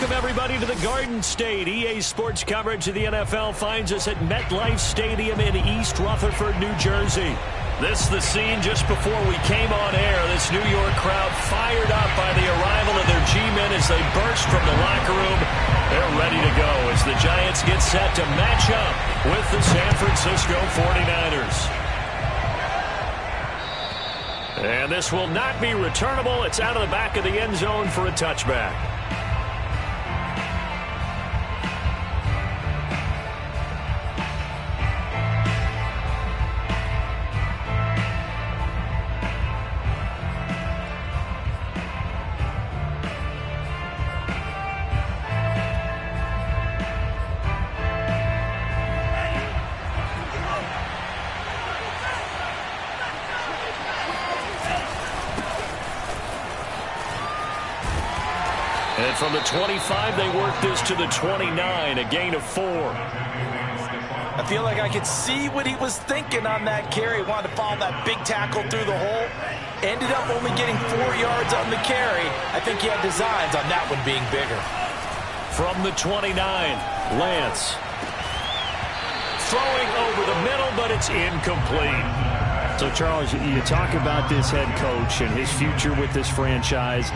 Welcome, everybody, to the Garden State. EA Sports coverage of the NFL finds us at MetLife Stadium in East Rutherford, New Jersey. This is the scene just before we came on air. This New York crowd fired up by the arrival of their G-men as they burst from the locker room. They're ready to go as the Giants get set to match up with the San Francisco 49ers. And this will not be returnable. It's out of the back of the end zone for a touchback. And from the 25, they work this to the 29, a gain of 4. I feel like I could see what he was thinking on that carry. Wanted to follow that big tackle through the hole. Ended up only getting 4 yards on the carry. I think he had designs on that one being bigger. From the 29, Lance. Throwing over the middle, but it's incomplete. So, Charles, you talk about this head coach and his future with this franchise.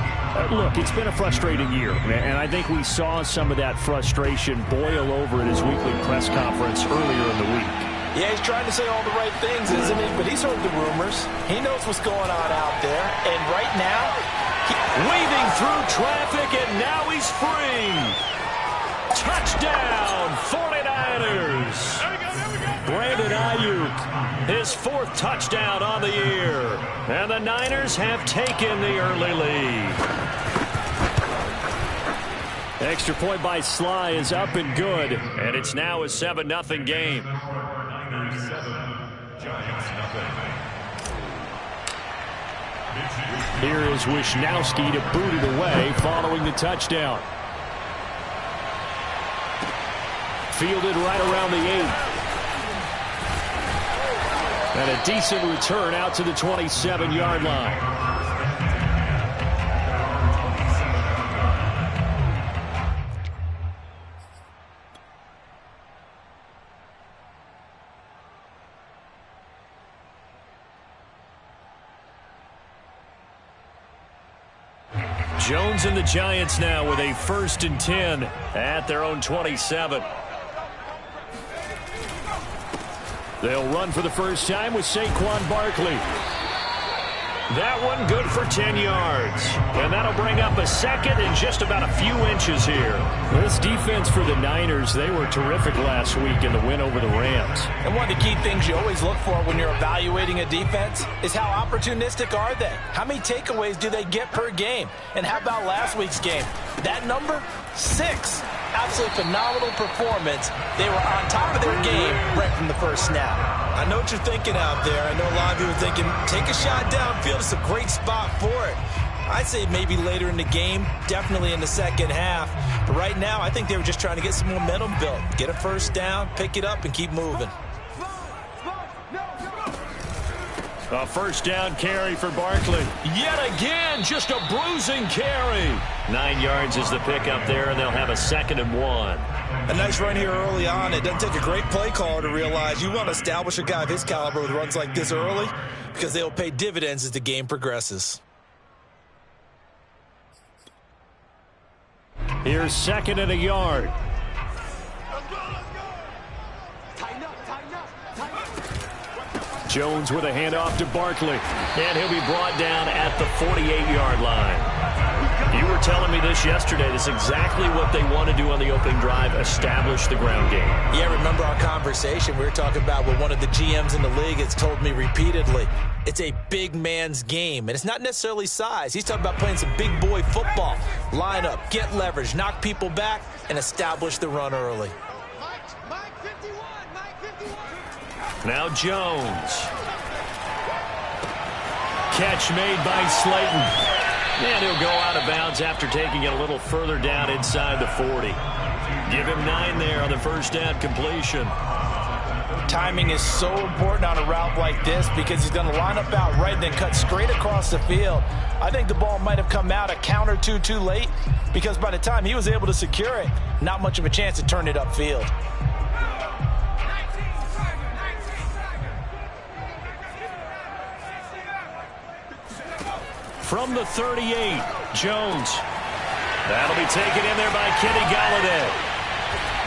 Look, it's been a frustrating year, and I think we saw some of that frustration boil over at his weekly press conference earlier in the week. Yeah, he's trying to say all the right things, isn't he? But he's heard the rumors. He knows what's going on out there. And right now, weaving through traffic, and now he's free. Touchdown, 49ers. Brandon Ayuk, his 4th touchdown on the year. And the Niners have taken the early lead. Extra point by Sly is up and good. And it's now a 7-0 game. Here is Wisnowski to boot it away following the touchdown. Fielded right around the 8. And a decent return out to the 27-yard line. Jones and the Giants now with a 1st and 10 at their own 27. They'll run for the first time with Saquon Barkley. That one good for 10 yards. And that'll bring up a 2nd and just about a few inches here. This defense for the Niners, they were terrific last week in the win over the Rams. And one of the key things you always look for when you're evaluating a defense is how opportunistic are they? How many takeaways do they get per game? And how about last week's game? That number? 6. Absolutely phenomenal performance. They were on top of their game right from the first snap. I know what you're thinking out there. I know a lot of you are thinking, take a shot downfield. It's a great spot for it. I'd say maybe later in the game, definitely in the second half. But right now, I think they were just trying to get some momentum built. Get a first down, pick it up, and keep moving. A first down carry for Barkley. Yet again, just a bruising carry. 9 yards is the pickup there, and they'll have a 2nd and 1. A nice run here early on. It doesn't take a great play caller to realize you want to establish a guy of his caliber with runs like this early because they'll pay dividends as the game progresses. Here's 2nd and a yard. Jones with a handoff to Barkley. And he'll be brought down at the 48-yard line. You were telling me this yesterday. This is exactly what they want to do on the opening drive, establish the ground game. Yeah, remember our conversation. We were talking about what one of the GMs in the league has told me repeatedly. It's a big man's game, and it's not necessarily size. He's talking about playing some big boy football. Line up, get leverage, knock people back, and establish the run early. Now Jones. Catch made by Slayton. And he'll go out of bounds after taking it a little further down inside the 40. Give him 9 there on the first down completion. Timing is so important on a route like this because he's going to line up out right and then cut straight across the field. I think the ball might have come out a count or two too late because by the time he was able to secure it, not much of a chance to turn it upfield. From the 38, Jones. That'll be taken in there by Kenny Golladay.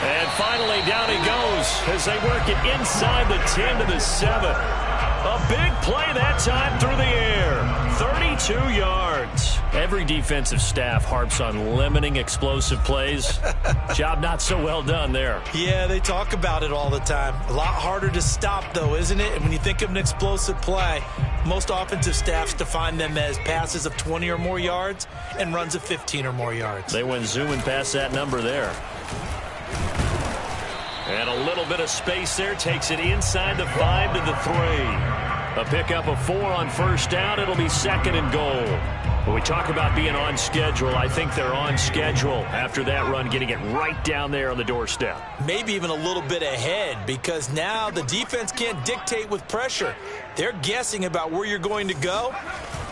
And finally, down he goes as they work it inside the 10 to the 7. A big play that time through the air. 32 yards. Every defensive staff harps on limiting explosive plays. Job not so well done there. Yeah, they talk about it all the time. A lot harder to stop, though, isn't it? And when you think of an explosive play, most offensive staffs define them as passes of 20 or more yards and runs of 15 or more yards. They went zooming past that number there. And a little bit of space there takes it inside the 5 to the 3. A pickup of 4 on first down. It'll be 2nd and goal. When we talk about being on schedule, I think they're on schedule after that run, getting it right down there on the doorstep. Maybe even a little bit ahead because now the defense can't dictate with pressure. They're guessing about where you're going to go.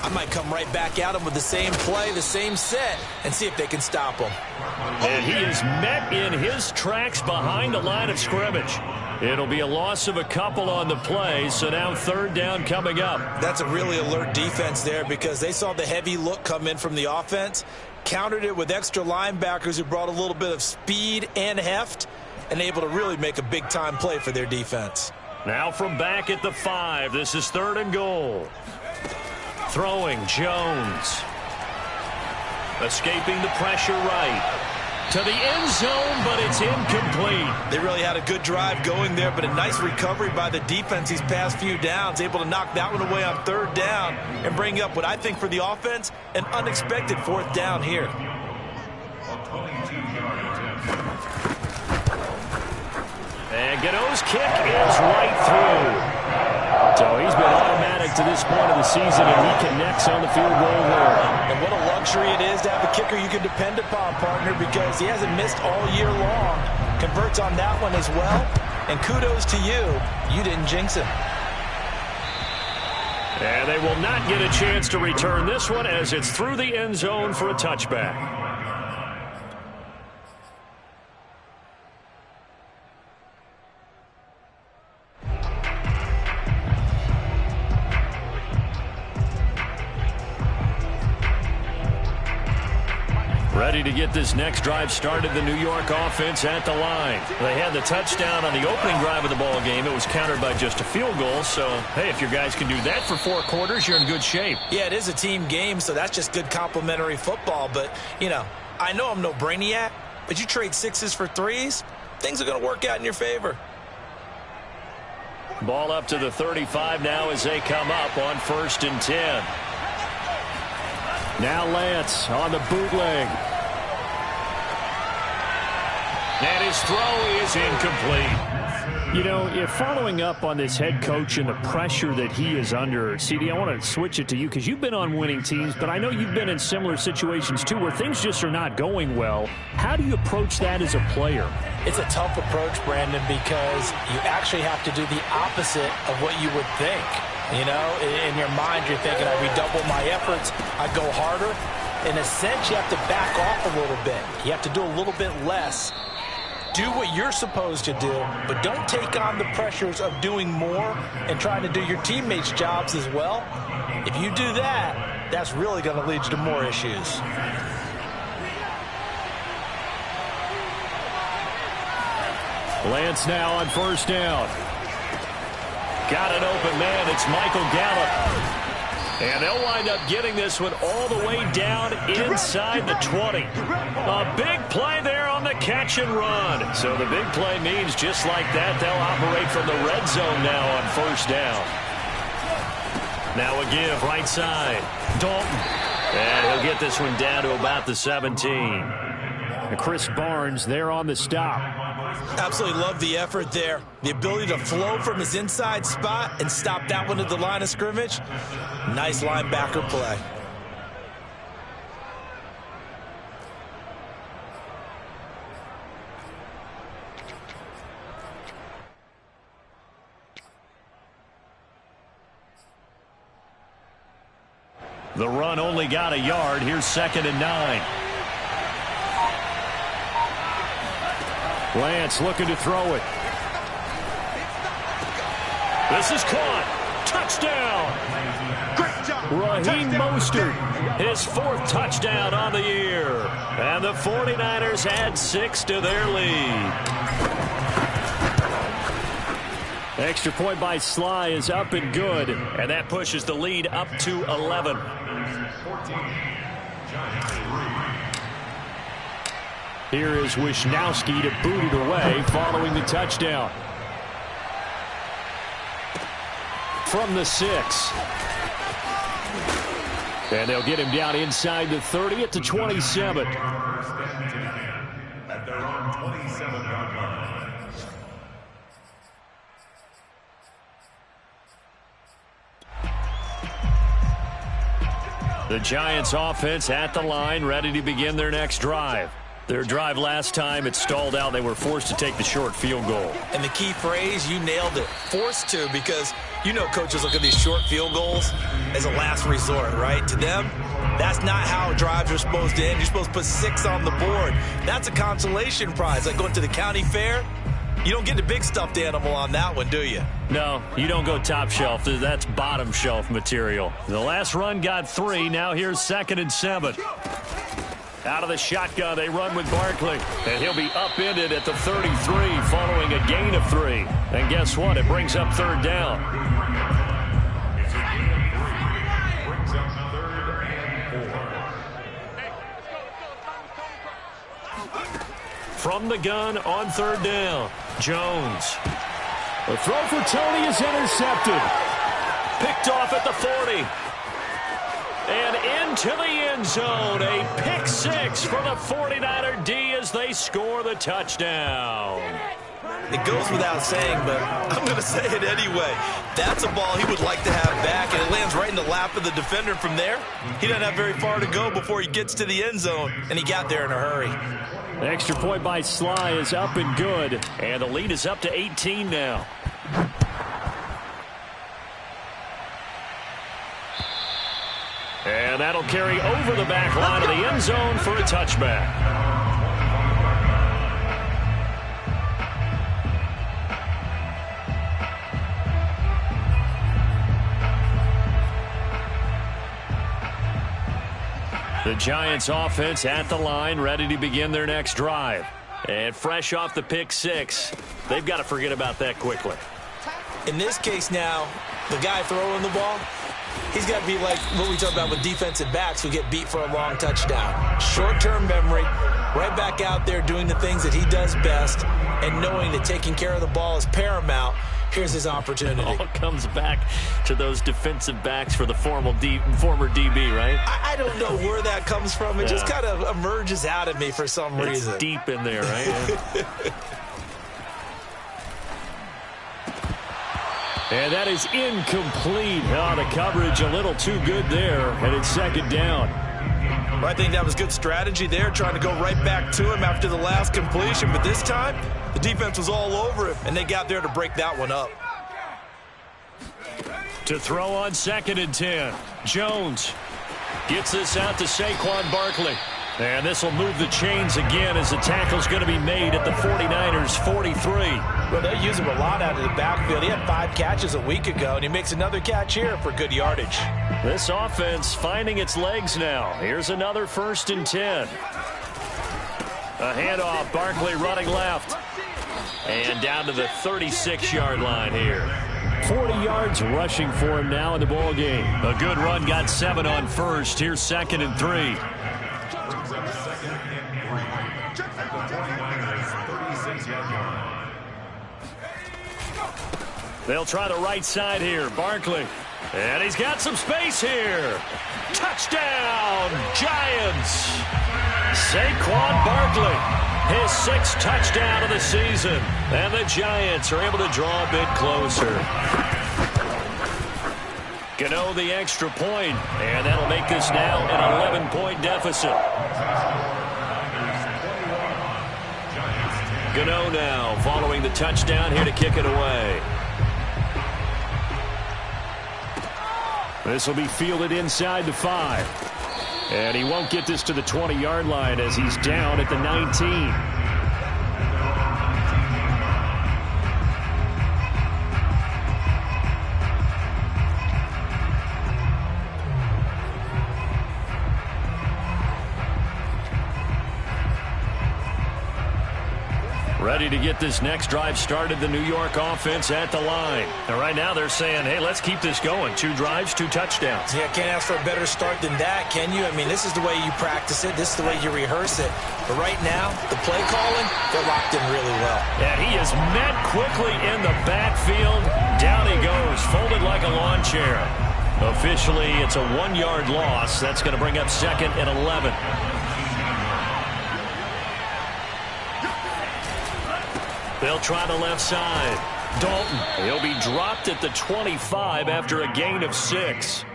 I might come right back at them with the same play, the same set, and see if they can stop them. And he is met in his tracks behind the line of scrimmage. It'll be a loss of a couple on the play, so now 3rd down coming up. That's a really alert defense there because they saw the heavy look come in from the offense, countered it with extra linebackers who brought a little bit of speed and heft, and able to really make a big-time play for their defense. Now from back at the 5, this is 3rd and goal. Throwing, Jones. Escaping the pressure right. To the end zone, but it's incomplete. They really had a good drive going there, but a nice recovery by the defense these past few downs. Able to knock that one away on 3rd down and bring up what I think for the offense, an unexpected 4th down here. And Gano's kick is right through. So he's been automatic to this point of the season, and he connects on the field goal there. And what a luxury it is to have a kicker you can depend upon, partner, because he hasn't missed all year long. Converts on that one as well. And kudos to you. You didn't jinx him. And they will not get a chance to return this one as it's through the end zone for a touchback. Ready to get this next drive started, the New York offense at the line. They had the touchdown on the opening drive of the ball game. It was countered by just a field goal. So, hey, if your guys can do that for 4 quarters, you're in good shape. Yeah, it is a team game, so that's just good complimentary football. But, you know, I know I'm no brainiac, but you trade 6s for 3s, things are going to work out in your favor. Ball up to the 35 now as they come up on 1st and 10. Now Lance on the bootleg. And his throw is incomplete. You know, if following up on this head coach and the pressure that he is under, CD, I want to switch it to you because you've been on winning teams, but I know you've been in similar situations too where things just are not going well. How do you approach that as a player? It's a tough approach, Brandon, because you actually have to do the opposite of what you would think. You know, in your mind, you're thinking, I redouble my efforts, I go harder. In a sense, you have to back off a little bit. You have to do a little bit less. Do what you're supposed to do, but don't take on the pressures of doing more and trying to do your teammates' jobs as well. If you do that, that's really going to lead you to more issues. Lance now on 1st down. Got an open man. It's Michael Gallup. And they'll wind up getting this one all the way down inside the 20. A big play there on the catch and run. So the big play means just like that, they'll operate from the red zone now on 1st down. Now a give right side. Dalton. And he'll get this one down to about the 17. And Chris Barnes there on the stop. Absolutely love the effort there. The ability to flow from his inside spot and stop that one at the line of scrimmage. Nice linebacker play. The run only got a yard. Here's 2nd and 9. Lance looking to throw it. This is caught. Touchdown. Raheem Mostert, his 4th touchdown on the year. And the 49ers add 6 to their lead. Extra point by Sly is up and good. And that pushes the lead up to 11. Here is Wisnowski to boot it away following the touchdown. From the 6. And they'll get him down inside the 30 at the 27. At their own 27-yard line. The Giants offense at the line, ready to begin their next drive. Their drive last time, it stalled out. They were forced to take the short field goal. And the key phrase, you nailed it, forced to, because you know coaches look at these short field goals as a last resort, right? To them, that's not how drives are supposed to end. You're supposed to put 6 on the board. That's a consolation prize. Like going to the county fair, you don't get the big stuffed animal on that one, do you? No, you don't go top shelf. That's bottom shelf material. The last run got 3. Now here's 2nd and 7. Out of the shotgun, they run with Barkley. And he'll be upended at the 33 following a gain of 3. And guess what? It brings up 3rd down. From the gun on 3rd down, Jones. The throw for Tony is intercepted. Picked off at the 40. And into the end zone. A pick 6 for the 49er D as they score the touchdown. It goes without saying, but I'm going to say it anyway. That's a ball he would like to have back, and it lands right in the lap of the defender from there. He doesn't have very far to go before he gets to the end zone, and he got there in a hurry. The extra point by Sly is up and good, and the lead is up to 18 now. And that'll carry over the back line of the end zone for a touchback. The Giants offense at the line, ready to begin their next drive. And fresh off the pick 6, they've got to forget about that quickly. In this case now, the guy throwing the ball, he's got to be like what we talk about with defensive backs who get beat for a long touchdown. Short-term memory, right back out there doing the things that he does best, and knowing that taking care of the ball is paramount. Here's his opportunity. It all comes back to those defensive backs for the former DB, right? I don't know where that comes from. It just kind of emerges out of me for some reason. It's deep in there, right? And that is incomplete. Oh, the coverage a little too good there, and it's 2nd down. Well, I think that was good strategy there, trying to go right back to him after the last completion. But this time, the defense was all over him, and they got there to break that one up. To throw on 2nd and 10. Jones gets this out to Saquon Barkley. And this will move the chains again as the tackle's going to be made at the 49ers' 43. Well, they use him a lot out of the backfield. He had 5 catches a week ago, and he makes another catch here for good yardage. This offense finding its legs now. Here's another 1st and 10. A handoff, Barkley running left. And down to the 36-yard line here. 40 yards rushing for him now in the ball game. A good run, got 7 on first. Here's 2nd and 3. They'll try the right side here. Barkley. And he's got some space here. Touchdown, Giants. Saquon Barkley, his 6th touchdown of the season. And the Giants are able to draw a bit closer. Gano the extra point, and that'll make this now an 11-point deficit. Gano now following the touchdown here to kick it away. This will be fielded inside the 5. And he won't get this to the 20-yard line as he's down at the 19. Ready to get this next drive started, the New York offense at the line. And right now they're saying, hey, let's keep this going. 2 drives, 2 touchdowns. Yeah, can't ask for a better start than that, can you? I mean, this is the way you practice it. This is the way you rehearse it. But right now, the play calling, they're locked in really well. And he is met quickly in the backfield. Down he goes, folded like a lawn chair. Officially, it's a 1-yard loss. That's going to bring up 2nd and 11. They'll try the left side. Dalton, he'll be dropped at the 25 after a gain of 6.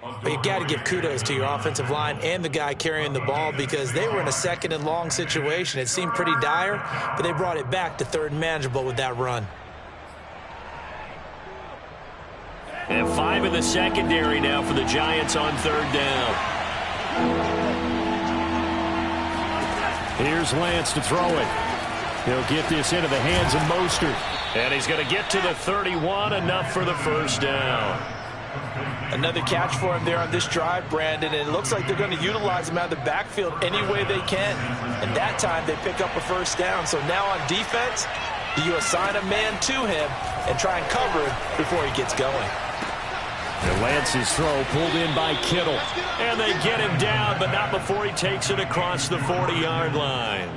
But you've got to give kudos to your offensive line and the guy carrying the ball because they were in a 2nd and long situation. It seemed pretty dire, but they brought it back to 3rd and manageable with that run. And 5 in the secondary now for the Giants on 3rd down. Here's Lance to throw it. He'll get this into the hands of Mostert. And he's going to get to the 31, enough for the 1st down. Another catch for him there on this drive, Brandon, and it looks like they're going to utilize him out of the backfield any way they can. And that time they pick up a 1st down. So now on defense, do you assign a man to him and try and cover him before he gets going? And Lance's throw pulled in by Kittle. And they get him down, but not before he takes it across the 40-yard line.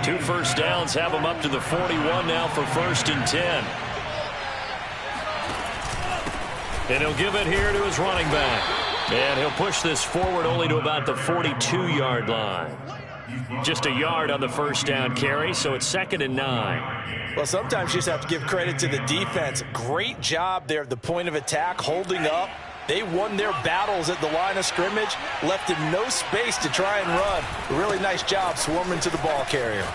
2 first downs have him up to the 41 now for 1st and 10. And he'll give it here to his running back. And he'll push this forward only to about the 42-yard line. Just a yard on the 1st down carry, so it's 2nd and 9. Well, sometimes you just have to give credit to the defense. Great job there at the point of attack, holding up. They won their battles at the line of scrimmage, left him no space to try and run. A really nice job swarming to the ball carrier.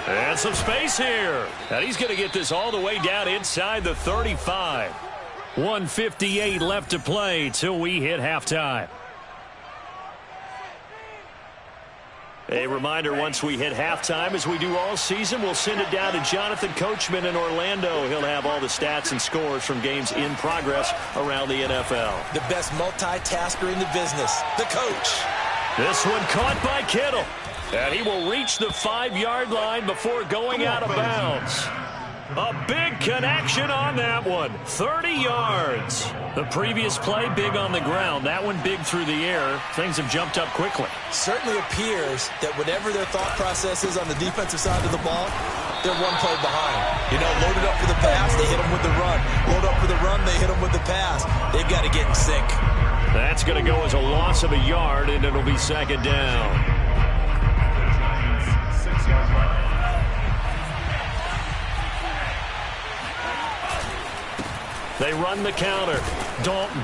And some space here. And he's going to get this all the way down inside the 35. 1:58 left to play till we hit halftime. A reminder, once we hit halftime, as we do all season, we'll send it down to Jonathan Coachman in Orlando. He'll have all the stats and scores from games in progress around the NFL. The best multitasker in the business, the coach. This one caught by Kittle. And he will reach the 5-yard line before going out of bounds. A big connection on that one. 30 yards. The previous play, big on the ground. That one big through the air. Things have jumped up quickly. Certainly appears that whatever their thought process is on the defensive side of the ball, they're one play behind. You know, loaded up for the pass, they hit them with the run. Load up for the run, they hit them with the pass. They've got to get in sync. That's going to go as a loss of a yard, and it'll be 2nd down. They run the counter. Dalton.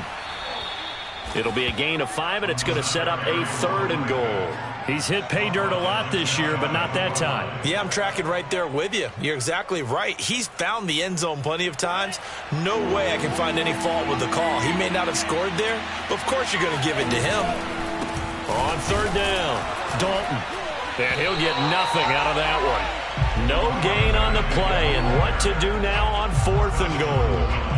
It'll be a gain of 5, and it's going to set up a 3rd and goal. He's hit pay dirt a lot this year, but not that time. Yeah, I'm tracking right there with you. You're exactly right. He's found the end zone plenty of times. No way I can find any fault with the call. He may not have scored there, but of course you're going to give it to him. On 3rd down, Dalton. And he'll get nothing out of that one. No gain on the play, and what to do now on 4th and goal.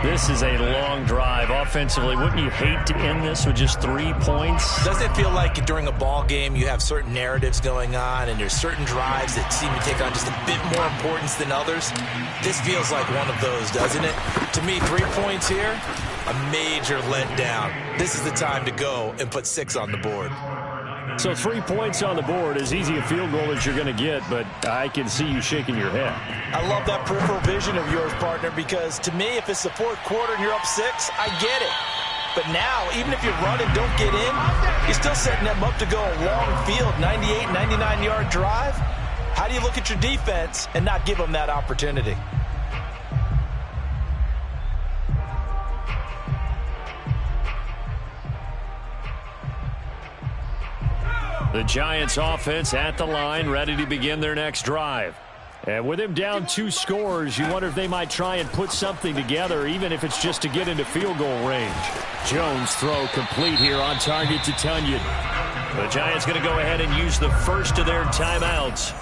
This is a long drive offensively. Wouldn't you hate to end this with just 3 points? Doesn't it feel like during a ball game you have certain narratives going on and there's certain drives that seem to take on just a bit more importance than others? This feels like one of those, doesn't it? To me, 3 points here, a major letdown. This is the time to go and put 6 on the board. So 3 points on the board, as easy a field goal as you're going to get, but I can see you shaking your head. I love that peripheral vision of yours, partner, because to me, if it's the 4th quarter and you're up 6, I get it. But now, even if you run and don't get in, you're still setting them up to go a long field, 98, 99-yard drive. How do you look at your defense and not give them that opportunity? The Giants offense at the line, ready to begin their next drive. And with him down 2 scores, you wonder if they might try and put something together, even if it's just to get into field goal range. Jones' throw complete here on target to Tunyon. The Giants going to go ahead and use the first of their timeouts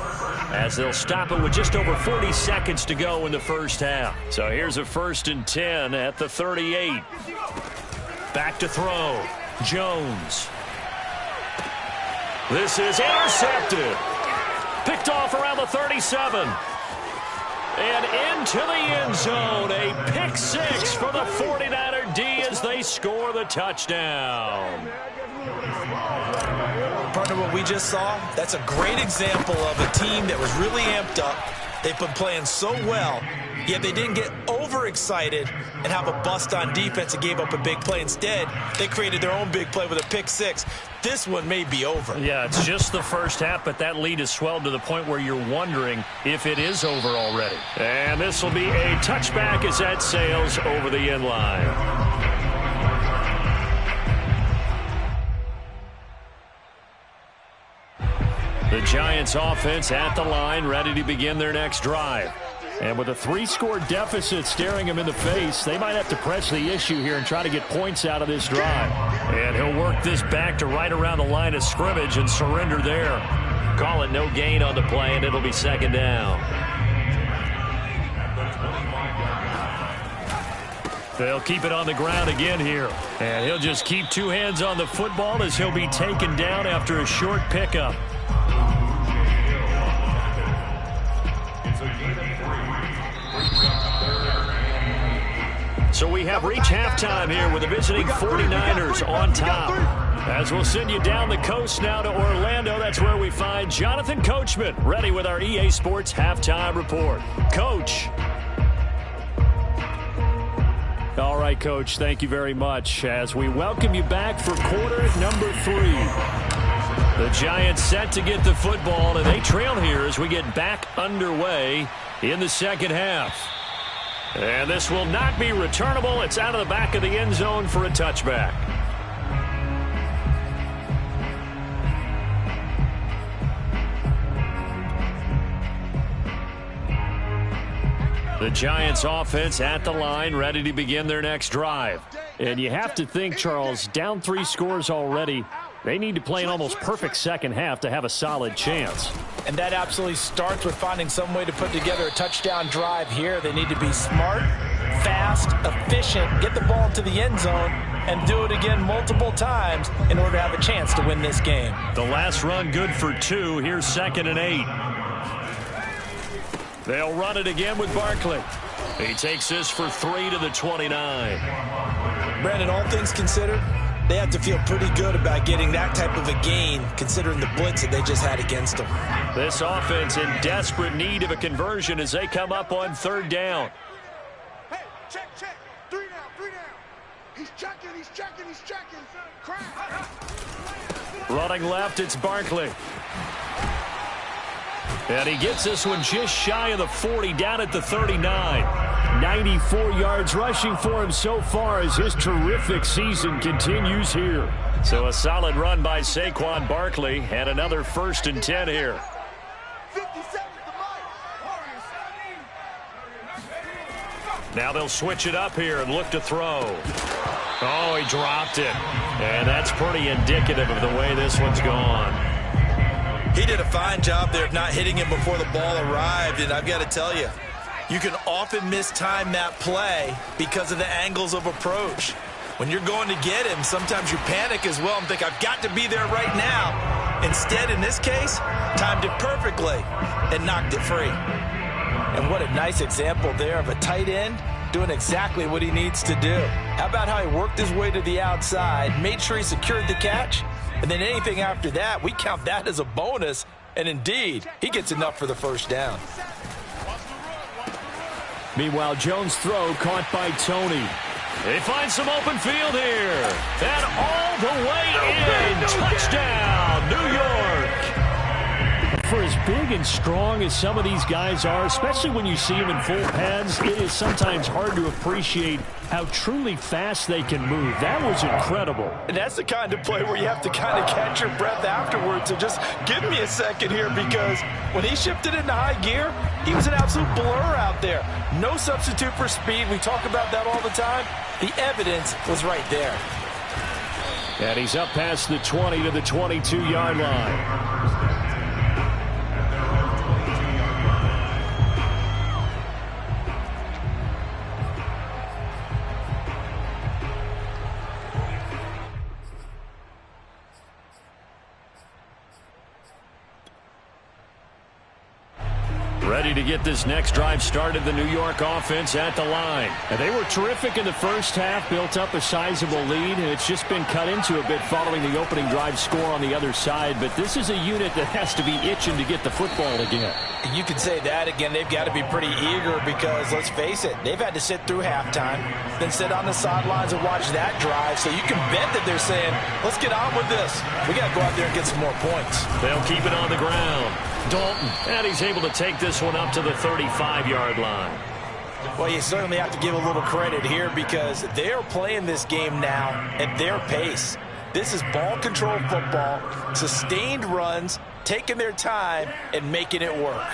as they'll stop it with just over 40 seconds to go in the first half. So here's a 1st and 10 at the 38. Back to throw. Jones. This is intercepted. Picked off around the 37. And into the end zone. A pick 6 for the 49er D as they score the touchdown. Partner, what we just saw, that's a great example of a team that was really amped up. They've been playing so well, yet they didn't get overexcited and have a bust on defense and gave up a big play. Instead, they created their own big play with a pick 6. This one may be over. Yeah, it's just the first half, but that lead has swelled to the point where you're wondering if it is over already. And this will be a touchback as that sails over the end line. The Giants offense at the line, ready to begin their next drive. And with a 3-score deficit staring him in the face, they might have to press the issue here and try to get points out of this drive. And he'll work this back to right around the line of scrimmage and surrender there. Call it no gain on the play, and it'll be 2nd down. They'll keep it on the ground again here. And he'll just keep 2 hands on the football as he'll be taken down after a short pickup. So we have reached halftime here with the visiting 49ers on top. As we'll send you down the coast now to Orlando, that's where we find Jonathan Coachman, ready with our EA Sports Halftime Report. Coach. All right, Coach, thank you very much as we welcome you back for quarter number 3. The Giants set to get the football, and they trail here as we get back underway in the second half. And this will not be returnable. It's out of the back of the end zone for a touchback. The Giants offense at the line, ready to begin their next drive. And you have to think, Charles, down 3 scores already. They need to play an almost perfect second half to have a solid chance. And that absolutely starts with finding some way to put together a touchdown drive here. They need to be smart, fast, efficient, get the ball into the end zone, and do it again multiple times in order to have a chance to win this game. The last run good for 2. Here's 2nd and 8. They'll run it again with Barkley. He takes this for 3 to the 29. Brandon, all things considered, they have to feel pretty good about getting that type of a gain considering the blitz that they just had against them. This offense in desperate need of a conversion as they come up on 3rd down. Hey, check. 3 down. He's checking. Crack. Running left, it's Barkley. And he gets this one just shy of the 40, down at the 39. 94 yards rushing for him so far as his terrific season continues here. So a solid run by Saquon Barkley and another 1st and 10 here. 57 Now they'll switch it up here and look to throw. Oh, he dropped it. And that's pretty indicative of the way this one's gone. He did a fine job there of not hitting him before the ball arrived, and I've got to tell you, you can often mistime that play because of the angles of approach. When you're going to get him, sometimes you panic as well and think, I've got to be there right now. Instead, in this case, timed it perfectly and knocked it free. And what a nice example there of a tight end doing exactly what he needs to do. How about how he worked his way to the outside, made sure he secured the catch, and then anything after that, we count that as a bonus. And indeed, he gets enough for the 1st down. Meanwhile, Jones' throw caught by Tony. They find some open field here. And all the way in. Touchdown, New York. For as big big and strong as some of these guys are, especially when you see them in full pads, it is sometimes hard to appreciate how truly fast they can move. That was incredible. And that's the kind of play where you have to kind of catch your breath afterwards. So just give me a second here, because when he shifted into high gear, he was an absolute blur out there. No substitute for speed. We talk about that all the time. The evidence was right there. And he's up past the 20 to the 22-yard line. Ready to get this next drive started, the New York offense at the line. And they were terrific in the first half, built up a sizable lead, and it's just been cut into a bit following the opening drive score on the other side. But this is a unit that has to be itching to get the football again. You could say that again. They've got to be pretty eager because, let's face it, they've had to sit through halftime, then sit on the sidelines and watch that drive. So you can bet that they're saying, let's get on with this. We got to go out there and get some more points. They'll keep it on the ground. Dalton, and he's able to take this one up to the 35-yard line. Well, you certainly have to give a little credit here because they're playing this game now at their pace. This is ball control football, sustained runs, taking their time and making it work.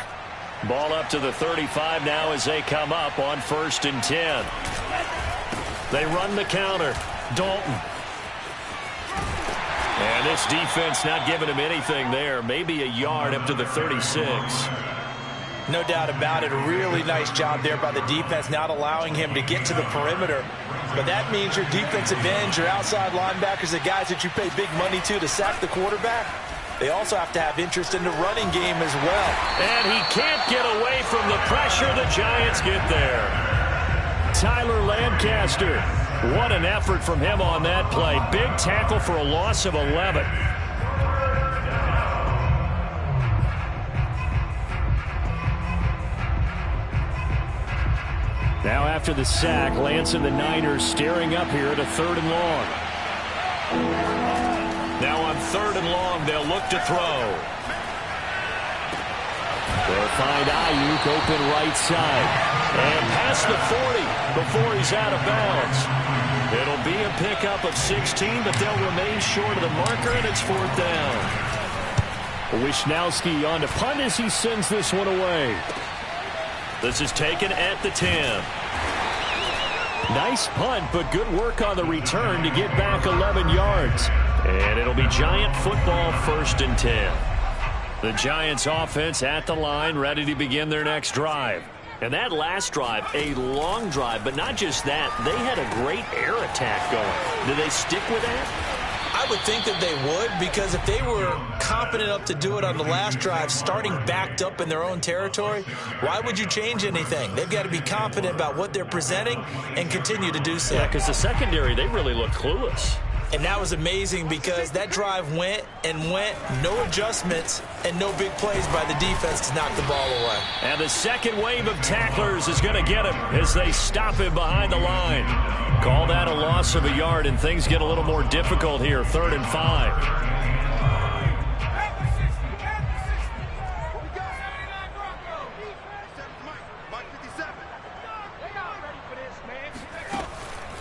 Ball up to the 35 now as they come up on 1st and 10. They run the counter. Dalton. And this defense not giving him anything there. Maybe a yard up to the 36. No doubt about it. A really nice job there by the defense, not allowing him to get to the perimeter. But that means your defensive ends, your outside linebackers, the guys that you pay big money to sack the quarterback, they also have to have interest in the running game as well. And he can't get away from the pressure. The Giants get there. Tyler Lancaster. What an effort from him on that play. Big tackle for a loss of 11. Now after the sack, Lance and the Niners staring up here at a 3rd and long. Now on 3rd and long, they'll look to throw. They'll find Ayuk open right side. And past the 40 before he's out of bounds. It'll be a pickup of 16, but they'll remain short of the marker, and it's 4th down. Wishnowski on to punt as he sends this one away. This is taken at the 10. Nice punt, but good work on the return to get back 11 yards. And it'll be Giant football, 1st and 10. The Giants offense at the line, ready to begin their next drive. And that last drive, a long drive, but not just that. They had a great air attack going. Do they stick with that? I would think that they would, because if they were confident enough to do it on the last drive, starting backed up in their own territory, why would you change anything? They've got to be confident about what they're presenting and continue to do so. Yeah, because the secondary, they really looked clueless. And that was amazing because that drive went and went, no adjustments, and no big plays by the defense to knock the ball away. And the second wave of tacklers is going to get him as they stop him behind the line. Call that a loss of a yard, and things get a little more difficult here, 3rd and 5.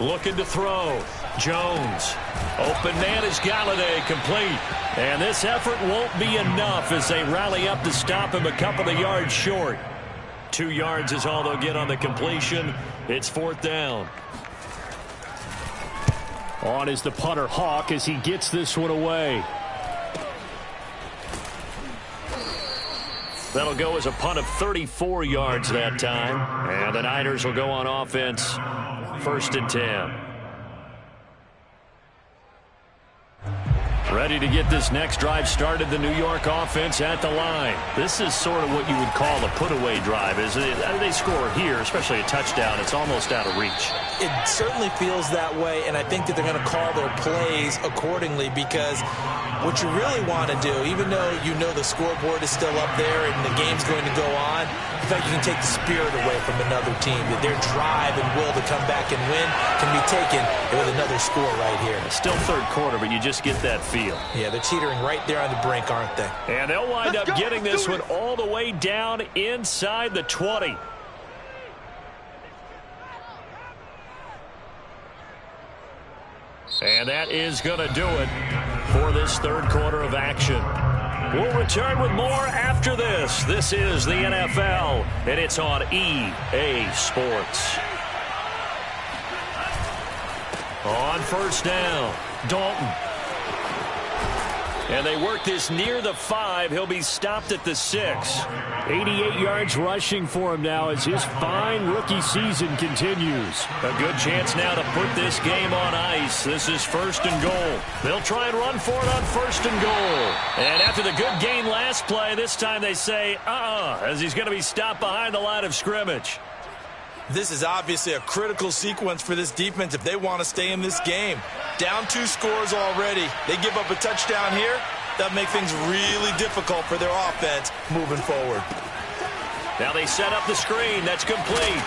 Looking to throw. Jones. Open man is Galladay, complete. And this effort won't be enough as they rally up to stop him a couple of yards short. 2 yards is all they'll get on the completion. It's 4th down. On is the punter Hawk as he gets this one away. That'll go as a punt of 34 yards that time. And the Niners will go on offense, 1st and 10. Ready to get this next drive started, the New York offense at the line. This is sort of what you would call a put-away drive, isn't it? They score here, especially a touchdown. It's almost out of reach. It certainly feels that way, and I think that they're going to call their plays accordingly, because what you really want to do, even though you know the scoreboard is still up there and the game's going to go on, in fact, you can take the spirit away from another team. That their drive and will to come back and win can be taken with another score right here. Still 3rd quarter, but you just get that feel. field. Yeah, they're teetering right there on the brink, aren't they? And they'll wind up getting this one all the way down inside the 20. And that is going to do it for this third quarter of action. We'll return with more after this. This is the NFL, and it's on EA Sports. On first down, Dalton. And they work this near the 5. He'll be stopped at the 6. 88 yards rushing for him now as his fine rookie season continues. A good chance now to put this game on ice. This is first and goal. They'll try and run for it on first and goal. And after the good gain last play, this time they say, as he's going to be stopped behind the line of scrimmage. This is obviously a critical sequence for this defense if they want to stay in this game. Down 2 scores already. They give up a touchdown here. That'll make things really difficult for their offense moving forward. Now they set up the screen. That's complete.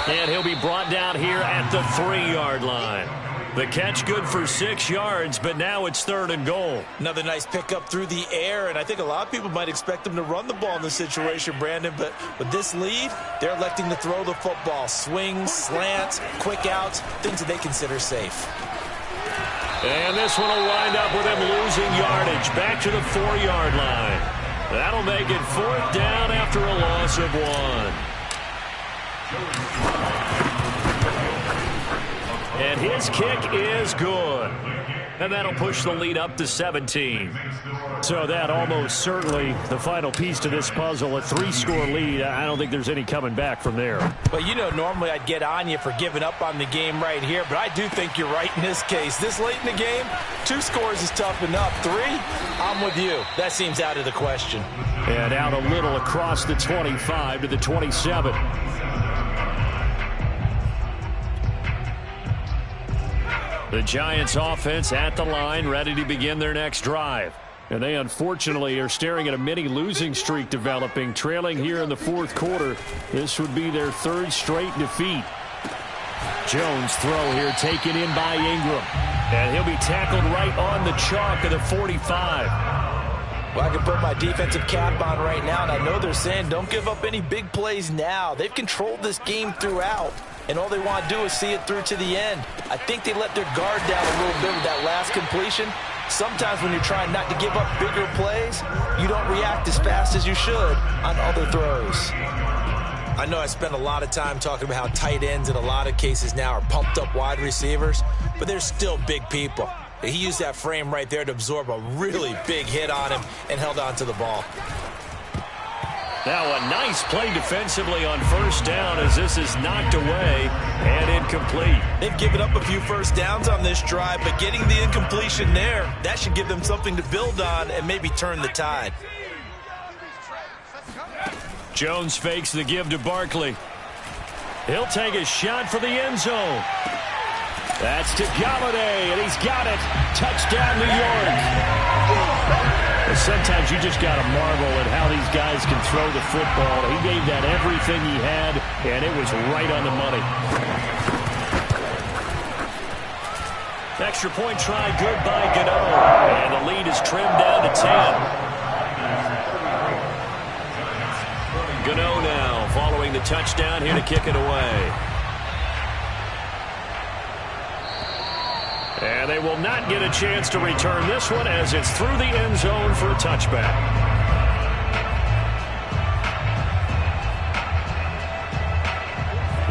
And he'll be brought down here at the 3-yard line. The catch good for 6 yards, but now it's third and goal. Another nice pickup through the air, and I think a lot of people might expect them to run the ball in this situation, Brandon, but with this lead, they're electing to throw the football. Swings, slants, quick outs, things that they consider safe. And this one will wind up with him losing yardage back to the 4-yard line. That'll make it fourth down after a loss of 1. And his kick is good. And that'll push the lead up to 17. So that almost certainly the final piece to this puzzle. A 3-score lead. I don't think there's any coming back from there. Well, you know, normally I'd get on you for giving up on the game right here, but I do think you're right in this case. This late in the game, 2 scores is tough enough. 3, I'm with you. That seems out of the question. And out a little across the 25 to the 27. The Giants offense at the line, ready to begin their next drive. And they unfortunately are staring at a mini losing streak developing, trailing here in the fourth quarter. This would be their 3rd straight defeat. Jones throw here taken in by Ingram. And he'll be tackled right on the chalk of the 45. Well, I can put my defensive cap on right now, and I know they're saying don't give up any big plays now. They've controlled this game throughout, and all they want to do is see it through to the end. I think they let their guard down a little bit with that last completion. Sometimes when you're trying not to give up bigger plays, you don't react as fast as you should on other throws. I know I spent a lot of time talking about how tight ends in a lot of cases now are pumped up wide receivers, but they're still big people. He used that frame right there to absorb a really big hit on him and held on to the ball. Now a nice play defensively on first down as this is knocked away and incomplete. They've given up a few first downs on this drive, but getting the incompletion there, that should give them something to build on and maybe turn the tide. Jones fakes the give to Barkley. He'll take a shot for the end zone. That's to Galladay, and he's got it. Touchdown, New York. Sometimes you just got to marvel at how these guys can throw the football. He gave that everything he had, and it was right on the money. Extra point try good by Gano, and the lead is trimmed down to 10. Gano now following the touchdown here to kick it away. And they will not get a chance to return this one as it's through the end zone for a touchback.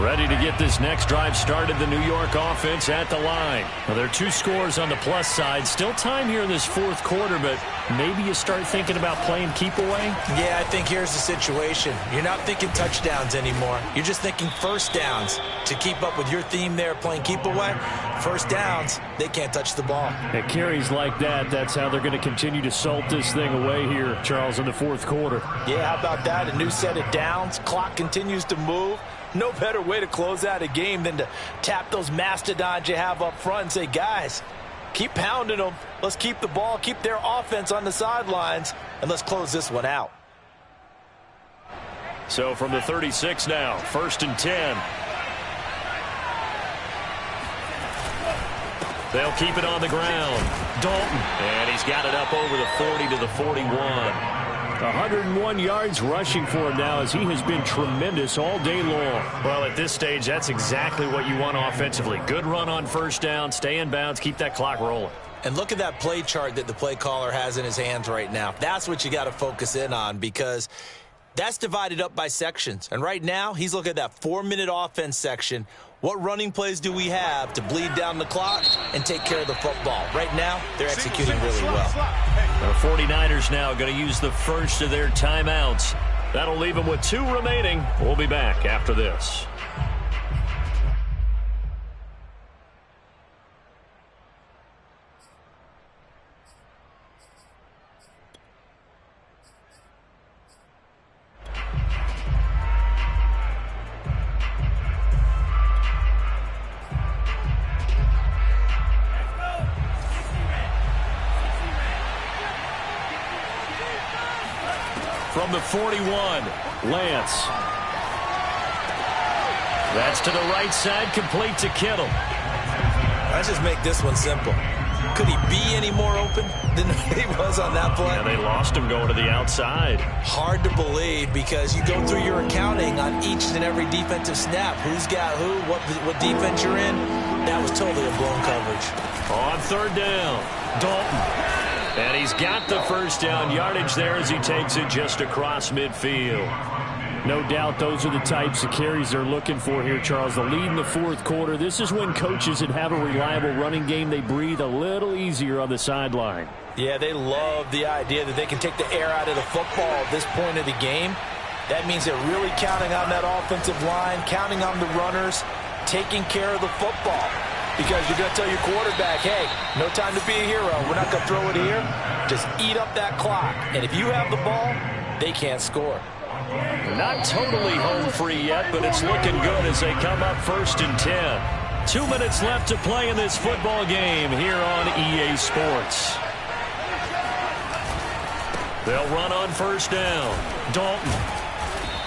Ready to get this next drive started, the New York offense at the line. Well, there are 2 scores on the plus side. Still time here in this fourth quarter, but maybe you start thinking about playing keep away? Yeah, I think here's the situation. You're not thinking touchdowns anymore. You're just thinking first downs. To keep up with your theme there, playing keep away, first downs, they can't touch the ball. It carries like that. That's how they're going to continue to salt this thing away here, Charles, in the fourth quarter. Yeah, how about that? A new set of downs. Clock continues to move. No better way to close out a game than to tap those mastodons you have up front and say, guys, keep pounding them. Let's keep the ball, keep their offense on the sidelines, and let's close this one out. So from the 36 now, 1st and 10. They'll keep it on the ground. Dalton. And he's got it up over the 40 to the 41. 101 yards rushing for him now as he has been tremendous all day long. Well, at this stage, that's exactly what you want offensively. Good run on first down, stay in bounds, keep that clock rolling. And look at that play chart that the play caller has in his hands right now. That's what you got to focus in on because that's divided up by sections. And right now, he's looking at that 4-minute offense section. What running plays do we have to bleed down the clock and take care of the football? Right now, they're executing really well. The 49ers now going to use the first of their timeouts. That'll leave them with 2 remaining. We'll be back after this. From the 41, Lance. That's to the right side, complete to Kittle. Let's just make this one simple. Could he be any more open than he was on that play? Yeah, they lost him going to the outside. Hard to believe because you go through your accounting on each and every defensive snap. Who's got who, what defense you're in. That was totally a blown coverage. On third down, Dalton. And he's got the first down yardage there as he takes it just across midfield. No doubt those are the types of carries they're looking for here, Charles. The lead in the fourth quarter. This is when coaches that have a reliable running game, they breathe a little easier on the sideline. Yeah, they love the idea that they can take the air out of the football at this point of the game. That means they're really counting on that offensive line, counting on the runners, taking care of the football. Because you're going to tell your quarterback, hey, no time to be a hero. We're not going to throw it here. Just eat up that clock. And if you have the ball, they can't score. Not totally home free yet, but it's looking good as they come up 1st and 10. 2 minutes left to play in this football game here on EA Sports. They'll run on first down. Dalton.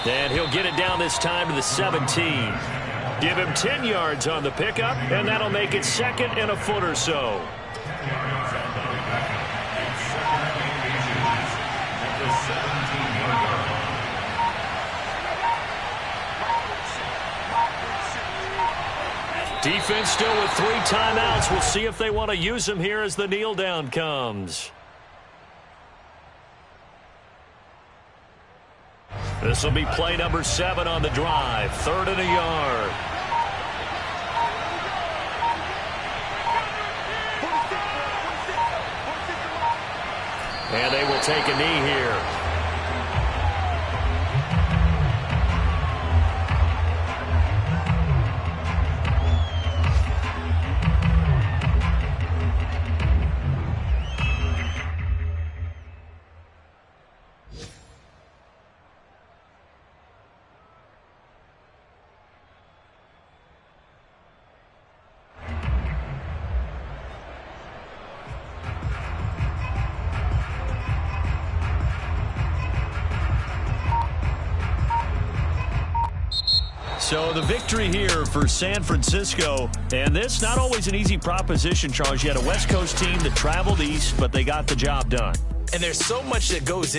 And he'll get it down this time to the 17. Give him 10 yards on the pickup, and that'll make it 2nd and a foot or so. Defense still with 3 timeouts. We'll see if they want to use them here as the kneel down comes. This will be play number 7 on the drive. 3rd and a yard. And they will take a knee here. So the victory here for San Francisco, and this not always an easy proposition, Charles. You had a West Coast team that traveled east, but they got the job done. And there's so much that goes in.